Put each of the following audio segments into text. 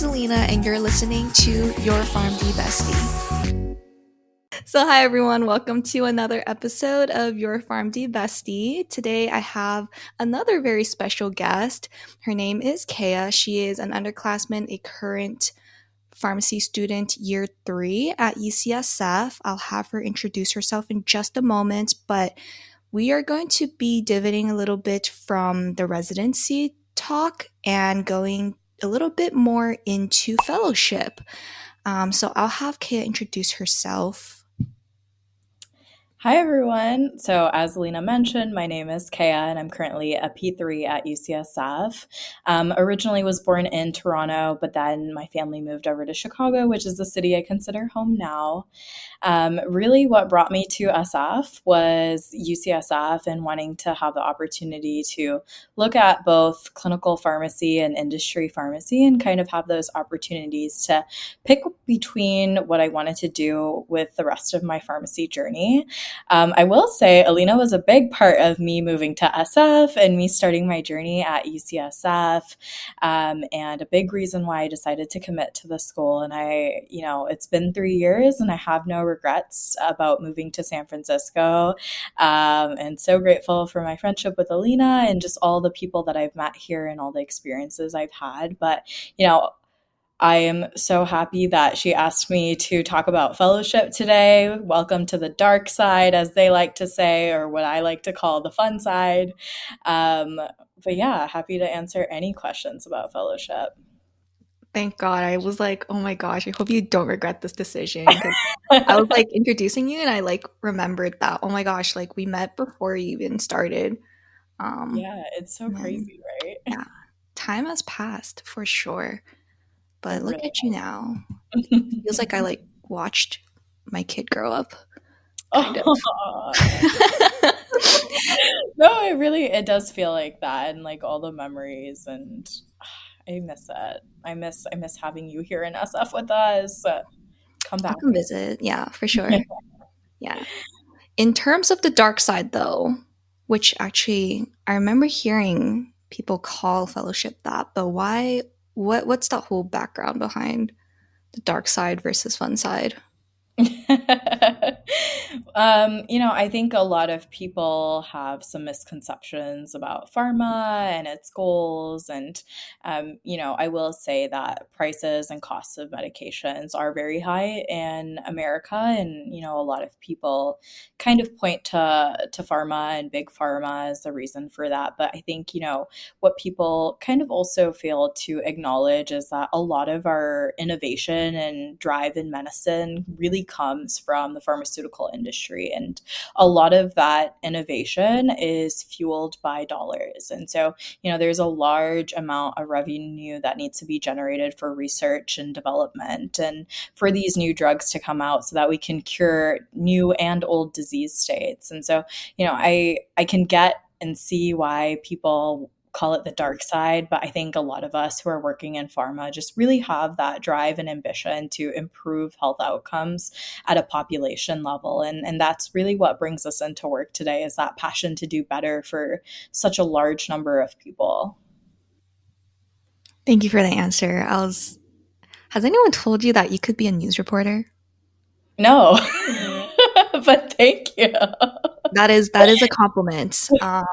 is Alina, and you're listening to Your PharmD Bestie. So, hi everyone, welcome to another episode of Your PharmD Bestie. Today I have another very special guest. Her name is Keya. She is an underclassman, a current pharmacy student year 3 at UCSF. I'll have her introduce herself in just a moment, but we are going to be divoting a little bit from the residency talk and going a little bit more into fellowship. So I'll have Keya introduce herself. Hi, everyone. So as Alina mentioned, my name is Keya, and I'm currently a P3 at UCSF. Originally was born in Toronto, but then my family moved over to Chicago, which is the city I consider home now. Really what brought me to SF was UCSF and wanting to have the opportunity to look at both clinical pharmacy and industry pharmacy and kind of have those opportunities to pick between what I wanted to do with the rest of my pharmacy journey. I will say Alina was a big part of me moving to SF and me starting my journey at UCSF, and a big reason why I decided to commit to the school. And it's been 3 years and I have no regrets about moving to San Francisco, and so grateful for my friendship with Alina and just all the people that I've met here and all the experiences I've had. But, I am so happy that she asked me to talk about fellowship today. Welcome to the dark side, as they like to say, or what I like to call the fun side. But yeah, happy to answer any questions about fellowship. Thank God. I was like, oh my gosh, I hope you don't regret this decision. I was like introducing you and I like remembered that, oh my gosh, like we met before you even started. Yeah, it's so And crazy, right? yeah, time has passed for sure. But It look really at you now. has. Feels like I like watched my kid grow up, kind of. Oh, no, it does feel like that, and like all the memories, and I miss it. I miss having you here in SF with us. Come I'll back. come visit. Yeah, for sure. Yeah. In terms of the dark side, though, which actually I remember hearing people call fellowship that, but why? What's the whole background behind the dark side versus fun side? I think a lot of people have some misconceptions about pharma and its goals. And, I will say that prices and costs of medications are very high in America. And, a lot of people kind of point to pharma and big pharma as the reason for that. But I think, what people kind of also fail to acknowledge is that a lot of our innovation and drive in medicine really comes from the pharmaceutical industry. And a lot of that innovation is fueled by dollars. And so, there's a large amount of revenue that needs to be generated for research and development and for these new drugs to come out so that we can cure new and old disease states. And so, I can get and see why people call it the dark side, but I think a lot of us who are working in pharma just really have that drive and ambition to improve health outcomes at a population level. And that's really what brings us into work today, is that passion to do better for such a large number of people. Thank you for the answer. Has anyone told you that you could be a news reporter? No, but thank you. That is a compliment. I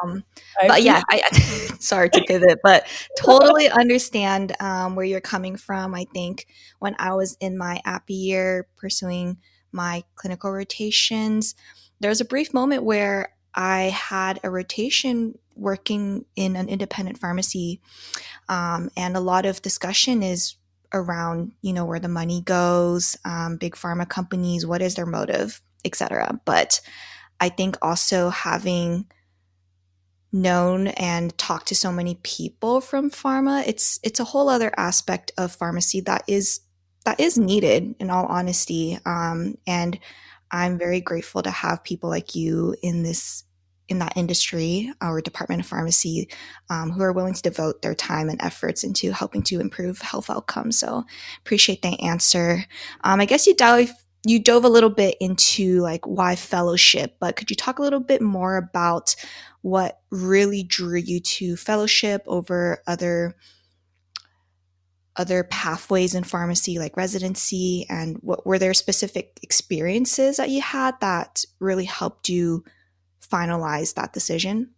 But yeah, appreciate I sorry to pivot, but totally understand where you're coming from. I think when I was in my appy year pursuing my clinical rotations, there was a brief moment where I had a rotation working in an independent pharmacy, and a lot of discussion is around where the money goes, big pharma companies, what is their motive, etc. But I think also having known and talked to so many people from pharma, it's a whole other aspect of pharmacy that is needed, in all honesty. And I'm very grateful to have people like you in that industry, our Department of Pharmacy, who are willing to devote their time and efforts into helping to improve health outcomes. So appreciate the answer. I guess you dove a little bit into like why fellowship, but could you talk a little bit more about what really drew you to fellowship over other pathways in pharmacy like residency, and what were there specific experiences that you had that really helped you finalize that decision?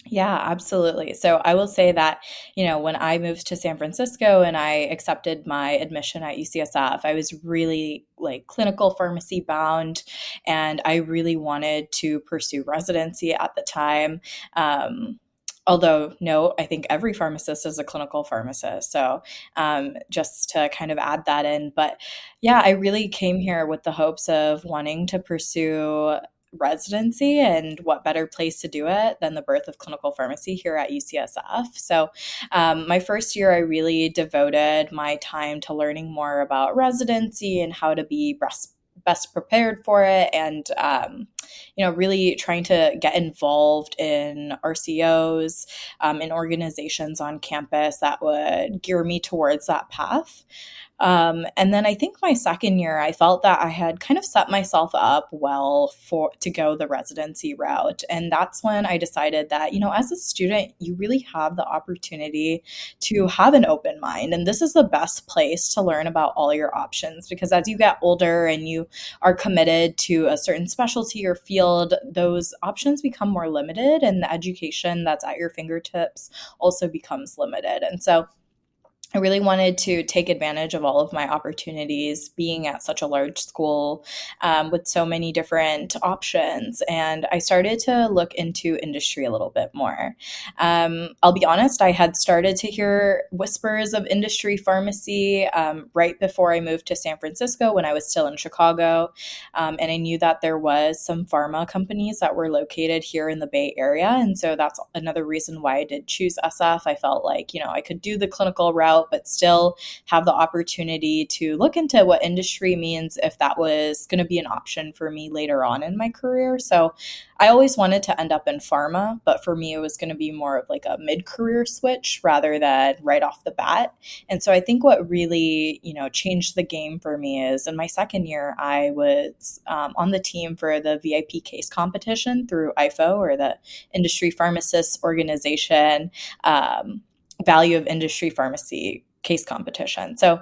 Yeah, absolutely. So I will say that, when I moved to San Francisco and I accepted my admission at UCSF, I was really like clinical pharmacy bound, and I really wanted to pursue residency at the time. Although, no, I think every pharmacist is a clinical pharmacist. So just to kind of add that in. But yeah, I really came here with the hopes of wanting to pursue residency, and what better place to do it than the birth of clinical pharmacy here at UCSF. So, my first year, I really devoted my time to learning more about residency and how to be best prepared for it, and really trying to get involved in RCOs, in organizations on campus that would gear me towards that path. And then I think my second year, I felt that I had kind of set myself up well to go the residency route. And that's when I decided that, as a student, you really have the opportunity to have an open mind. And this is the best place to learn about all your options, because as you get older and you are committed to a certain specialty or field, those options become more limited, and the education that's at your fingertips also becomes limited. And so I really wanted to take advantage of all of my opportunities being at such a large school, with so many different options. And I started to look into industry a little bit more. I'll be honest, I had started to hear whispers of industry pharmacy right before I moved to San Francisco when I was still in Chicago. And I knew that there was some pharma companies that were located here in the Bay Area. And so that's another reason why I did choose SF. I felt like, I could do the clinical route, but still have the opportunity to look into what industry means if that was going to be an option for me later on in my career. So I always wanted to end up in pharma, but for me, it was going to be more of like a mid-career switch rather than right off the bat. And so I think what really, changed the game for me is in my second year, I was on the team for the VIP case competition through IFO, or the Industry Pharmacists Organization, Value of Industry Pharmacy case competition. So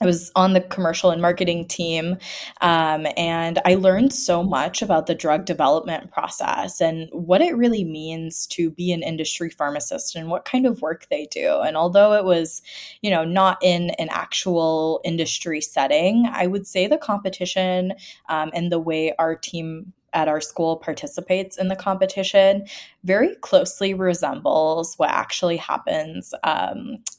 I was on the commercial and marketing team, and I learned so much about the drug development process and what it really means to be an industry pharmacist and what kind of work they do. And although it was, not in an actual industry setting, I would say the competition, and the way our team at our school participates in the competition very closely resembles what actually happens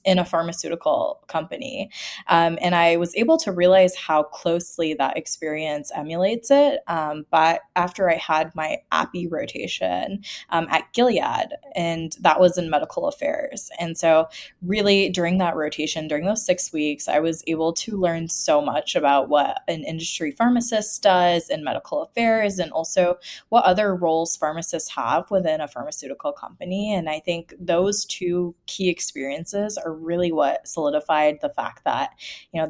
in a pharmaceutical company. And I was able to realize how closely that experience emulates it. But after I had my API rotation at Gilead, and that was in medical affairs. And so really during that rotation, during those 6 weeks, I was able to learn so much about what an industry pharmacist does in medical affairs, and also what other roles pharmacists have within a pharmaceutical company. And I think those two key experiences are really what solidified the fact that,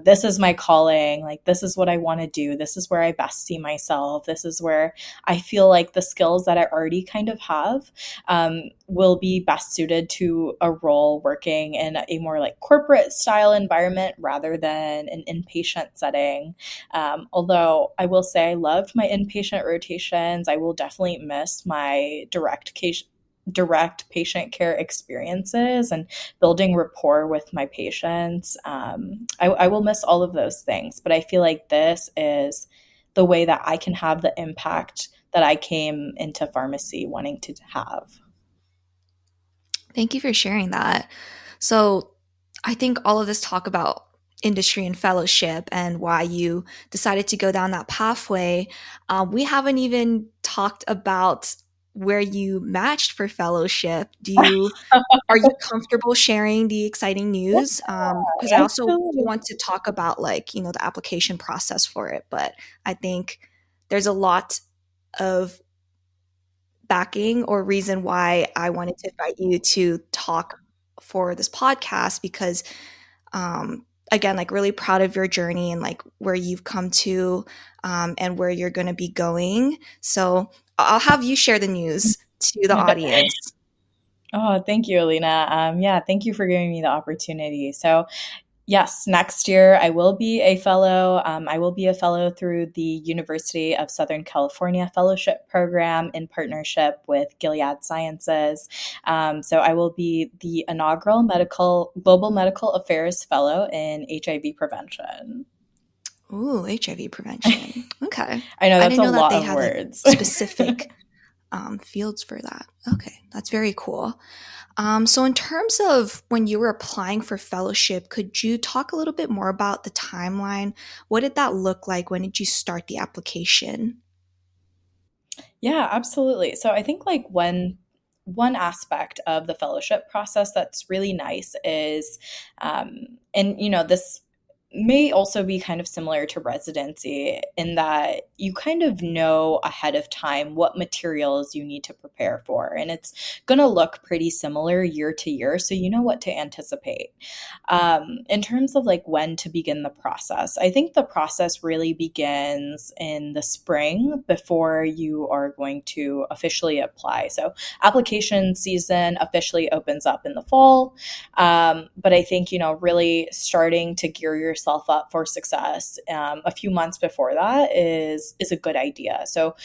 this is my calling, like this is what I want to do. This is where I best see myself. This is where I feel like the skills that I already kind of have will be best suited to a role working in a more like corporate style environment rather than an inpatient setting. Although I will say I loved my inpatient rotations, I will definitely miss my direct patient care experiences and building rapport with my patients. I will miss all of those things, but I feel like this is the way that I can have the impact that I came into pharmacy wanting to have. Thank you for sharing that. So, I think all of this talk about industry and fellowship and why you decided to go down that pathway, we haven't even talked about where you matched for fellowship. Are you comfortable sharing the exciting news? Because I also Absolutely. want to talk about the application process for it, but I think there's a lot of backing or reason why I wanted to invite you to talk for this podcast because again, like really proud of your journey and like where you've come to and where you're going to be going. So I'll have you share the news to the audience. Oh, thank you, Alina. Yeah, thank you for giving me the opportunity. So, yes, next year I will be a fellow. I will be a fellow through the University of Southern California Fellowship Program in partnership with Gilead Sciences. So I will be the inaugural Global Medical Affairs Fellow in HIV Prevention. Ooh, HIV prevention. Okay. I know I that's didn't a know that lot they of had like words. specific fields for that. Okay, that's very cool. So, in terms of when you were applying for fellowship, could you talk a little bit more about the timeline? What did that look like? When did you start the application? Yeah, absolutely. So I think like one aspect of the fellowship process that's really nice is, and this may also be kind of similar to residency in that you kind of know ahead of time what materials you need to prepare for, and it's going to look pretty similar year to year, so you know what to anticipate. In terms of like when to begin the process, I think the process really begins in the spring before you are going to officially apply. So application season officially opens up in the fall. But I think, really starting to gear yourself up for success a few months before that is a good idea. So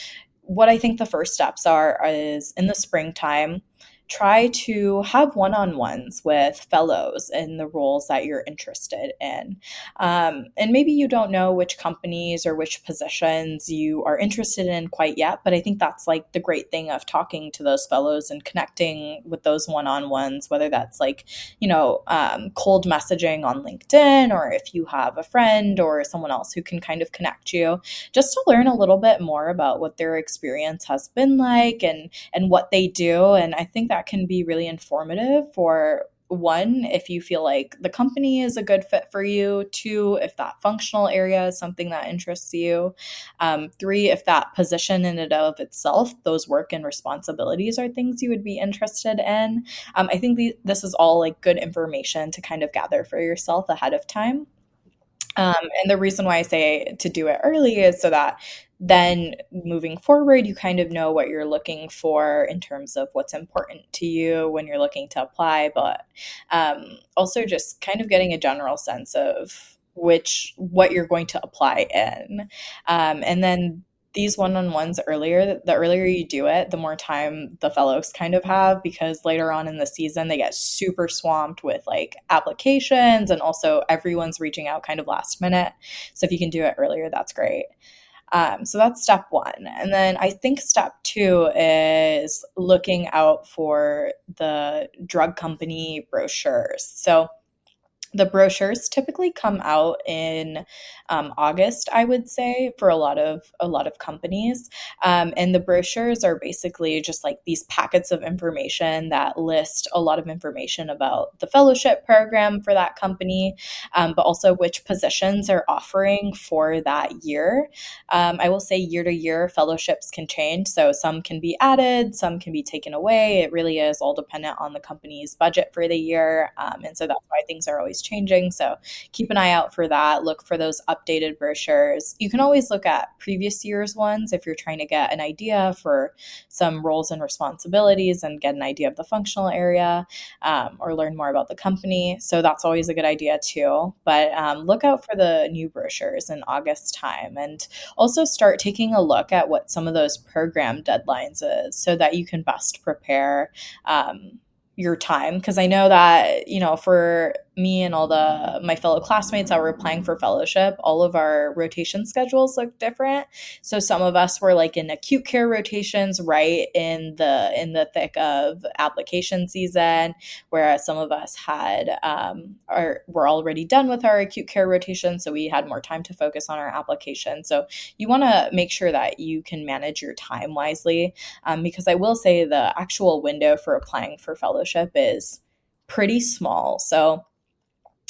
what I think the first steps are is in the springtime, try to have one-on-ones with fellows in the roles that you're interested in. And maybe you don't know which companies or which positions you are interested in quite yet, but I think that's like the great thing of talking to those fellows and connecting with those one-on-ones, whether that's like, cold messaging on LinkedIn, or if you have a friend or someone else who can kind of connect you, just to learn a little bit more about what their experience has been like and what they do. And I think that can be really informative for one, if you feel like the company is a good fit for you; two, if that functional area is something that interests you; three, if that position in and of itself, those work and responsibilities are things you would be interested in. I think this is all like good information to kind of gather for yourself ahead of time. And the reason why I say to do it early is so that then moving forward, you kind of know what you're looking for in terms of what's important to you when you're looking to apply, but also just kind of getting a general sense of what you're going to apply in. And then these one-on-ones earlier, the earlier you do it, the more time the fellows kind of have, because later on in the season they get super swamped with like applications, and also everyone's reaching out kind of last minute. So if you can do it earlier, that's great. So that's step one. And then I think step two is looking out for the drug company brochures. So the brochures typically come out in August, I would say, for a lot of companies, and the brochures are basically just like these packets of information that list a lot of information about the fellowship program for that company, but also which positions are offering for that year. I will say year to year fellowships can change, so some can be added, some can be taken away. It really is all dependent on the company's budget for the year, and so that's why things are always changing. So keep an eye out for that. Look for those updated brochures. You can always look at previous year's ones if you're trying to get an idea for some roles and responsibilities and get an idea of the functional area, or learn more about the company. So that's always a good idea too. But look out for the new brochures in August time, and also start taking a look at what some of those program deadlines is so that you can best prepare your time. Because I know that, for me and all my fellow classmates that were applying for fellowship, all of our rotation schedules look different. So some of us were like in acute care rotations right in the thick of application season, whereas some of us were already done with our acute care rotation, so we had more time to focus on our application. So you want to make sure that you can manage your time wisely, because I will say the actual window for applying for fellowship is pretty small. So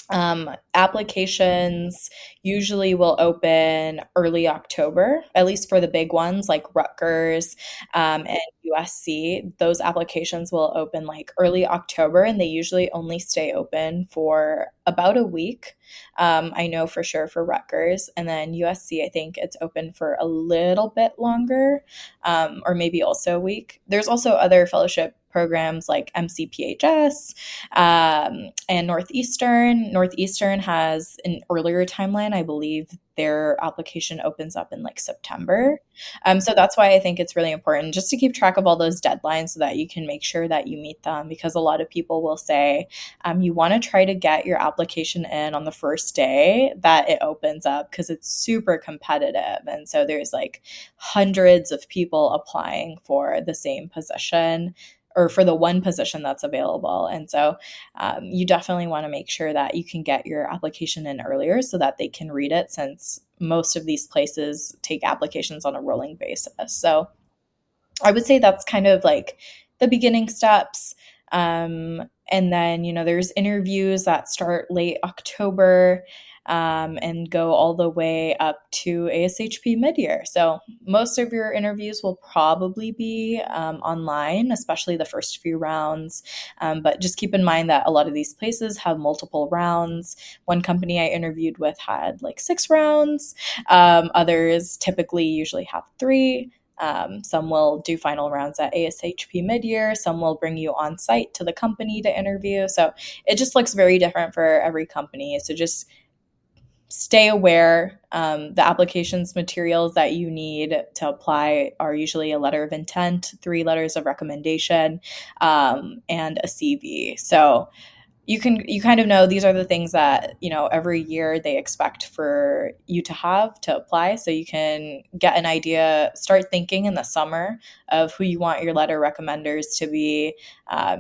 applications usually will open early October, at least for the big ones like Rutgers and USC. Those applications will open like early October, and they usually only stay open for about a week. I know for sure for Rutgers, and then USC, I think it's open for a little bit longer, or maybe also a week. There's also other fellowship programs like MCPHS and Northeastern. Northeastern has an earlier timeline. I believe their application opens up in like September. So that's why I think it's really important just to keep track of all those deadlines so that you can make sure that you meet them, because a lot of people will say you want to try to get your application in on the first day that it opens up because it's super competitive. And so there's like hundreds of people applying for the same position or for the one position that's available. And so you definitely want to make sure that you can get your application in earlier so that they can read it, since most of these places take applications on a rolling basis. So I would say that's kind of like the beginning steps. And then, there's interviews that start late October and go all the way up to ASHP mid-year. So most of your interviews will probably be online, especially the first few rounds. But just keep in mind that a lot of these places have multiple rounds. One company I interviewed with had like 6 rounds. Others typically usually have 3. Some will do final rounds at ASHP mid-year. Some will bring you on site to the company to interview. So it just looks very different for every company. So just stay aware. The applications materials that you need to apply are usually a letter of intent, 3 letters of recommendation, and a CV. So you kind of know these are the things that, every year they expect for you to have to apply. So you can get an idea, start thinking in the summer of who you want your letter recommenders to be.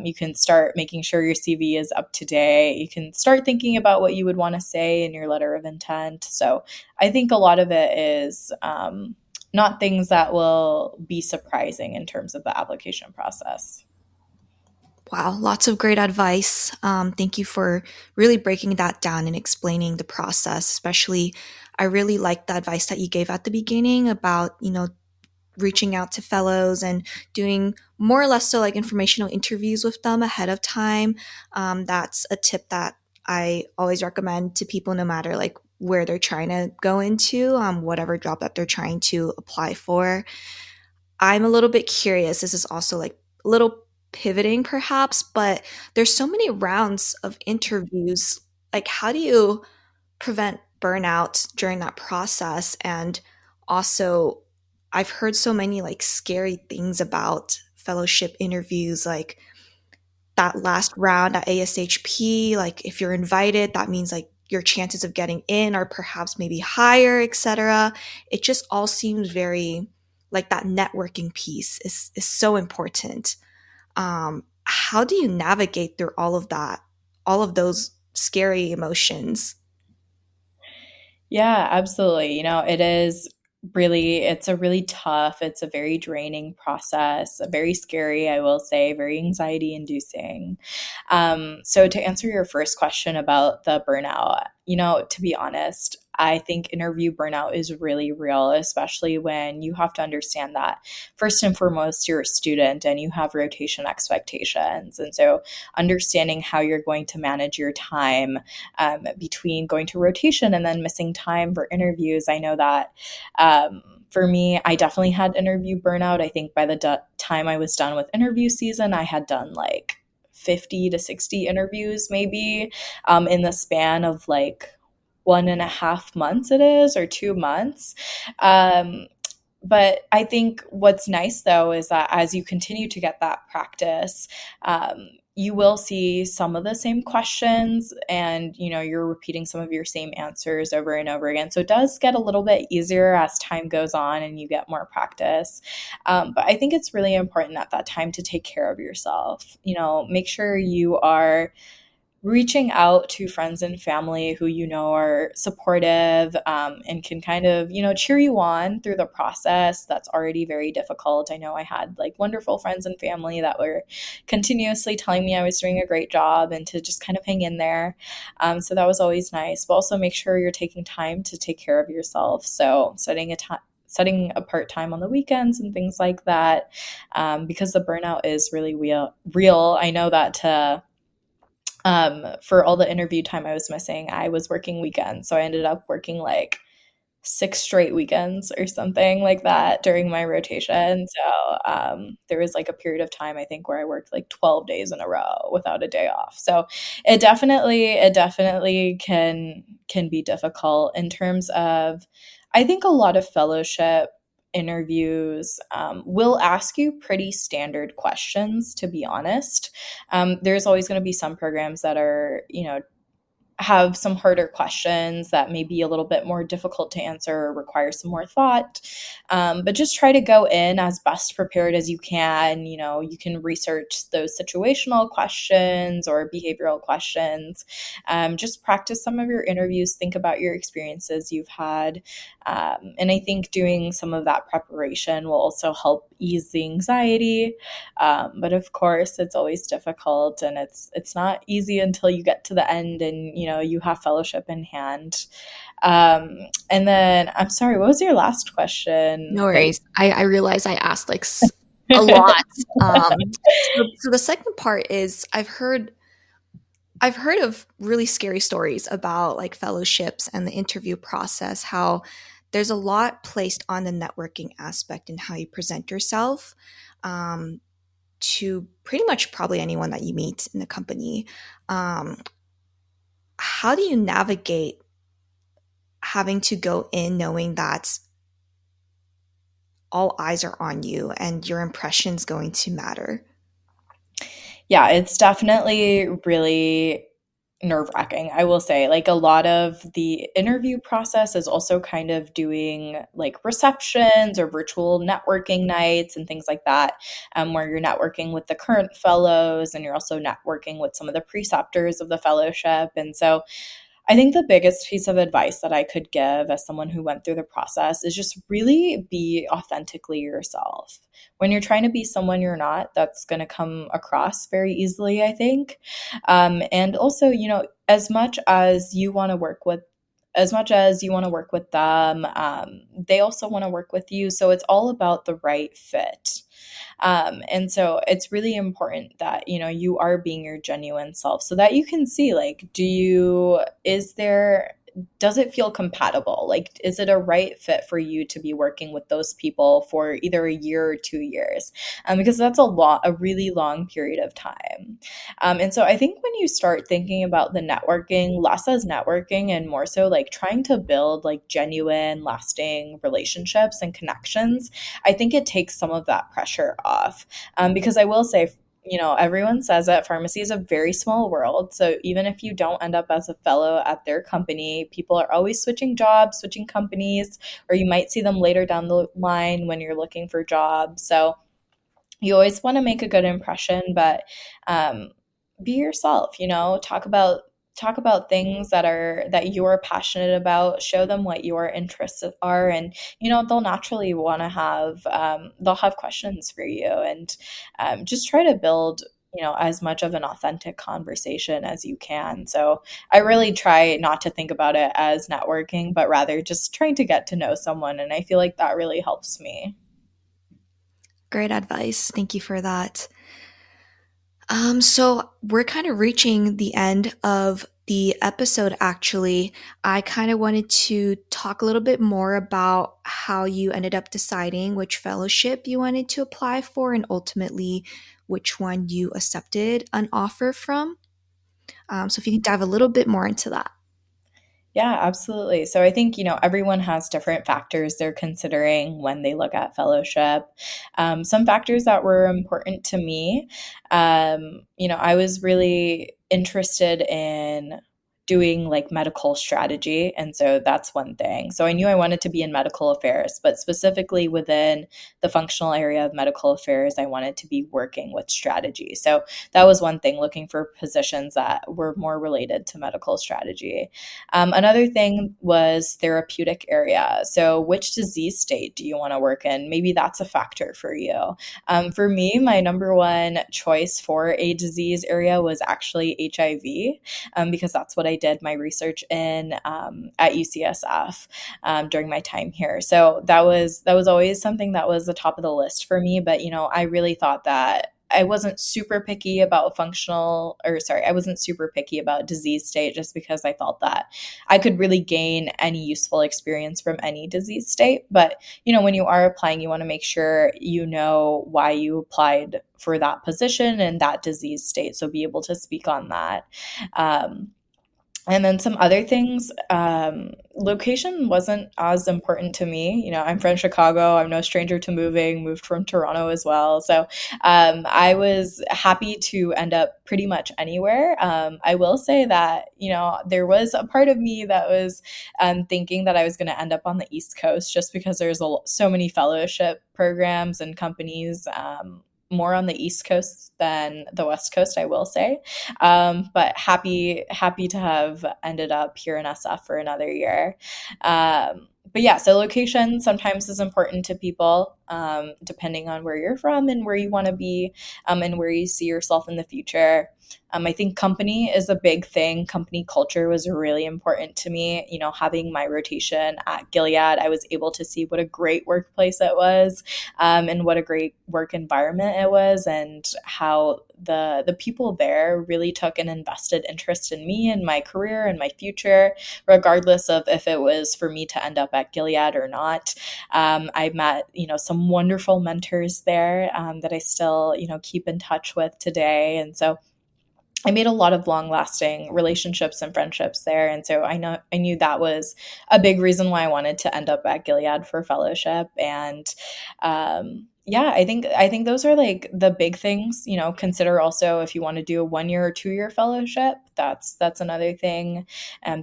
You can start making sure your CV is up to date. You can start thinking about what you would want to say in your letter of intent. So I think a lot of it is not things that will be surprising in terms of the application process. Wow, lots of great advice. Thank you for really breaking that down and explaining the process. Especially, I really like the advice that you gave at the beginning about, reaching out to fellows and doing more or less so like informational interviews with them ahead of time. That's a tip that I always recommend to people, no matter like where they're trying to go into, whatever job that they're trying to apply for. I'm a little bit curious. This is also like a little pivoting perhaps, but there's so many rounds of interviews. Like, how do you prevent burnout during that process? And also, I've heard so many like scary things about fellowship interviews, like that last round at ASHP. Like, if you're invited, that means like your chances of getting in are perhaps maybe higher, etc. It just all seems very like that networking piece is so important. How do you navigate through all of that, all of those scary emotions? Yeah, absolutely. It's a really tough, it's a very draining process, very scary, I will say, very anxiety inducing. So to answer your first question about the burnout, to be honest, I think interview burnout is really real, especially when you have to understand that first and foremost, you're a student and you have rotation expectations. And so understanding how you're going to manage your time between going to rotation and then missing time for interviews. I know that for me, I definitely had interview burnout. I think by the time I was done with interview season, I had done like 50 to 60 interviews maybe in the span of like 1.5 months it is, or 2 months. But I think what's nice though is that as you continue to get that practice, you will see some of the same questions, and you're repeating some of your same answers over and over again. So it does get a little bit easier as time goes on and you get more practice. But I think it's really important at that time to take care of yourself. Make sure you are reaching out to friends and family who are supportive, and can kind of cheer you on through the process that's already very difficult. I know I had like wonderful friends and family that were continuously telling me I was doing a great job and to just kind of hang in there. So that was always nice, but also make sure you're taking time to take care of yourself. So setting apart time on the weekends and things like that, because the burnout is really real. I know that for all the interview time I was missing, I was working weekends. So I ended up working like 6 straight weekends or something like that during my rotation. So there was like a period of time I think where I worked like 12 days in a row without a day off. So it definitely can be difficult in terms of, I think a lot of fellowship interviews will ask you pretty standard questions, to be honest. There's always going to be some programs that are, have some harder questions that may be a little bit more difficult to answer or require some more thought. But just try to go in as best prepared as you can. You can research those situational questions or behavioral questions. Just practice some of your interviews, think about your experiences you've had. And I think doing some of that preparation will also help ease the anxiety. But of course, it's always difficult, and it's not easy until you get to the end and you have fellowship in hand. And then, I'm sorry, what was your last question? No worries. I realize I asked like a lot. So the second part is I've heard of really scary stories about like fellowships and the interview process, how there's a lot placed on the networking aspect and how you present yourself um, to pretty much probably anyone that you meet in the company. Um, how do you navigate having to go in knowing that all eyes are on you and your impression's going to matter? Yeah, it's definitely really nerve wracking. I will say, like, a lot of the interview process is also kind of doing like receptions or virtual networking nights and things like that, where you're networking with the current fellows and you're also networking with some of the preceptors of the fellowship. And so I think the biggest piece of advice that I could give as someone who went through the process is just really be authentically yourself. When you're trying to be someone you're not, that's going to come across very easily, I think. And also, as much as you want to work with as much as you want to work with them, they also want to work with you. So it's all about the right fit. And so it's really important that, you are being your genuine self so that you can see, like, does it feel compatible? Like, is it a right fit for you to be working with those people for either a year or 2 years? Because that's a really long period of time. And so I think when you start thinking about the networking, less as networking and more so like trying to build like genuine, lasting relationships and connections, I think it takes some of that pressure off. Because I will say, everyone says that pharmacy is a very small world. So even if you don't end up as a fellow at their company, people are always switching jobs, switching companies, or you might see them later down the line when you're looking for jobs. So you always want to make a good impression, but um, be yourself. Talk about things that you're passionate about. Show them what your interests are, and they'll naturally want to they'll have questions for you, and just try to build as much of an authentic conversation as you can. So I really try not to think about it as networking, but rather just trying to get to know someone, and I feel like that really helps me. Great advice. Thank you for that. So we're kind of reaching the end of the episode, actually. I kind of wanted to talk a little bit more about how you ended up deciding which fellowship you wanted to apply for and ultimately which one you accepted an offer from. So if you could dive a little bit more into that. Yeah, absolutely. So I think, everyone has different factors they're considering when they look at fellowship. Some factors that were important to me, I was really interested in doing like medical strategy. And so that's one thing. So I knew I wanted to be in medical affairs, but specifically within the functional area of medical affairs, I wanted to be working with strategy. So that was one thing, looking for positions that were more related to medical strategy. Another thing was therapeutic area. So, which disease state do you want to work in? Maybe that's a factor for you. For me, my number one choice for a disease area was actually HIV, because that's what I did my research in at UCSF during my time here. So that was always something that was the top of the list for me. But I really thought that I wasn't super picky about I wasn't super picky about disease state, just because I thought that I could really gain any useful experience from any disease state. But, when you are applying, you want to make sure you know why you applied for that position and that disease state. So be able to speak on that. Um, and then some other things, location wasn't as important to me. I'm from Chicago. I'm no stranger to moved from Toronto as well. So I was happy to end up pretty much anywhere. I will say that, there was a part of me that was thinking that I was going to end up on the East Coast, just because there's so many fellowship programs and companies. More on the East Coast than the West Coast, I will say. But happy to have ended up here in SF for another year. But yeah, so location sometimes is important to people, depending on where you're from and where you want to be, and where you see yourself in the future. I think company is a big thing. Company culture was really important to me. Having my rotation at Gilead, I was able to see what a great workplace it was, and what a great work environment it was, and how the people there really took an invested interest in me and my career and my future, regardless of if it was for me to end up at Gilead or not. I met, some wonderful mentors there, that I still, keep in touch with today. And so I made a lot of long lasting relationships and friendships there. And so I knew that was a big reason why I wanted to end up at Gilead for fellowship. And yeah, I think those are like the big things. Consider also if you want to do a 1 year or 2 year fellowship. That's another thing.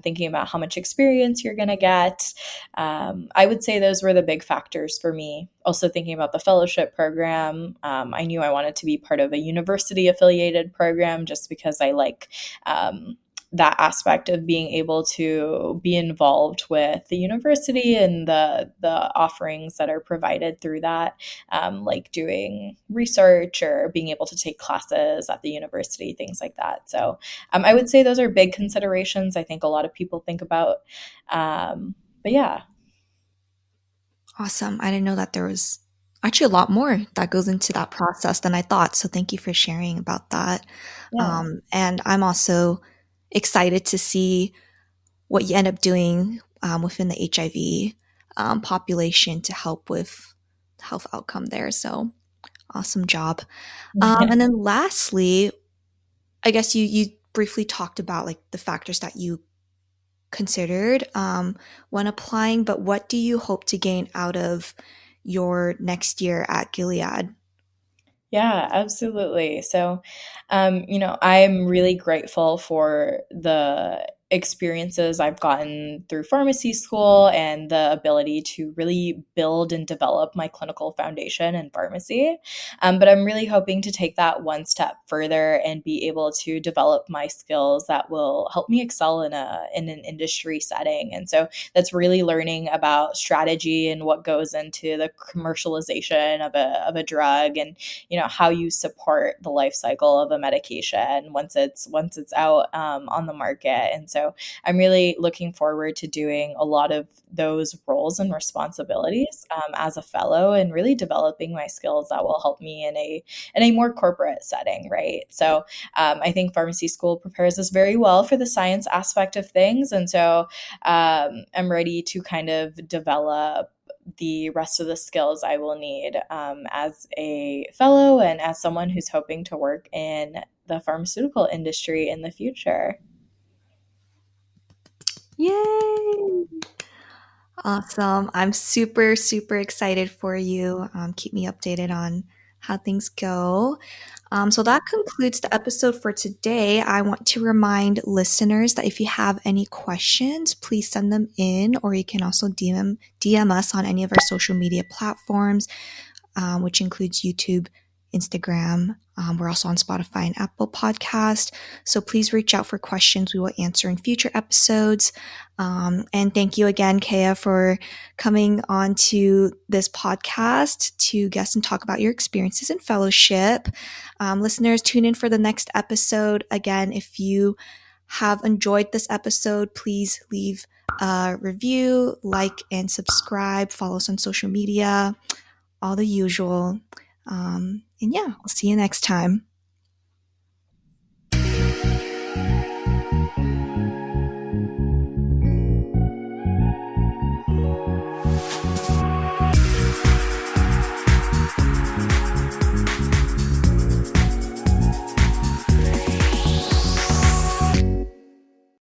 Thinking about how much experience you're going to get. I would say those were the big factors for me. Also thinking about the fellowship program, I knew I wanted to be part of a university affiliated program, just because I like that aspect of being able to be involved with the university and the offerings that are provided through that, like doing research or being able to take classes at the university, things like that. So I would say those are big considerations I think a lot of people think about. But yeah. Awesome. I didn't know that there was actually a lot more that goes into that process than I thought. So thank you for sharing about that. Yeah. And I'm also excited to see what you end up doing within the HIV population to help with the health outcome there. So awesome job. And then lastly, I guess you briefly talked about like the factors that you considered when applying, but what do you hope to gain out of your next year at Gilead? Yeah, absolutely. So, I'm really grateful for the experiences I've gotten through pharmacy school and the ability to really build and develop my clinical foundation in pharmacy. But I'm really hoping to take that one step further and be able to develop my skills that will help me excel in an industry setting. And so that's really learning about strategy and what goes into the commercialization of a drug, and how you support the life cycle of a medication once it's out, on the market. And so I'm really looking forward to doing a lot of those roles and responsibilities, as a fellow, and really developing my skills that will help me in a more corporate setting, right? So I think pharmacy school prepares us very well for the science aspect of things. And so I'm ready to kind of develop the rest of the skills I will need, as a fellow and as someone who's hoping to work in the pharmaceutical industry in the future. Yay! Awesome. I'm super, super excited for you. Keep me updated on how things go. So that concludes the episode for today. I want to remind listeners that if you have any questions, please send them in, or you can also DM us on any of our social media platforms, which includes YouTube, Instagram. We're also on Spotify and Apple Podcast. So please reach out for questions we will answer in future episodes. And thank you again, Keya, for coming on to this podcast to guest and talk about your experiences in fellowship. Listeners, tune in for the next episode. Again, if you have enjoyed this episode, please leave a review, like, and subscribe. Follow us on social media, all the usual. And yeah, I'll see you next time.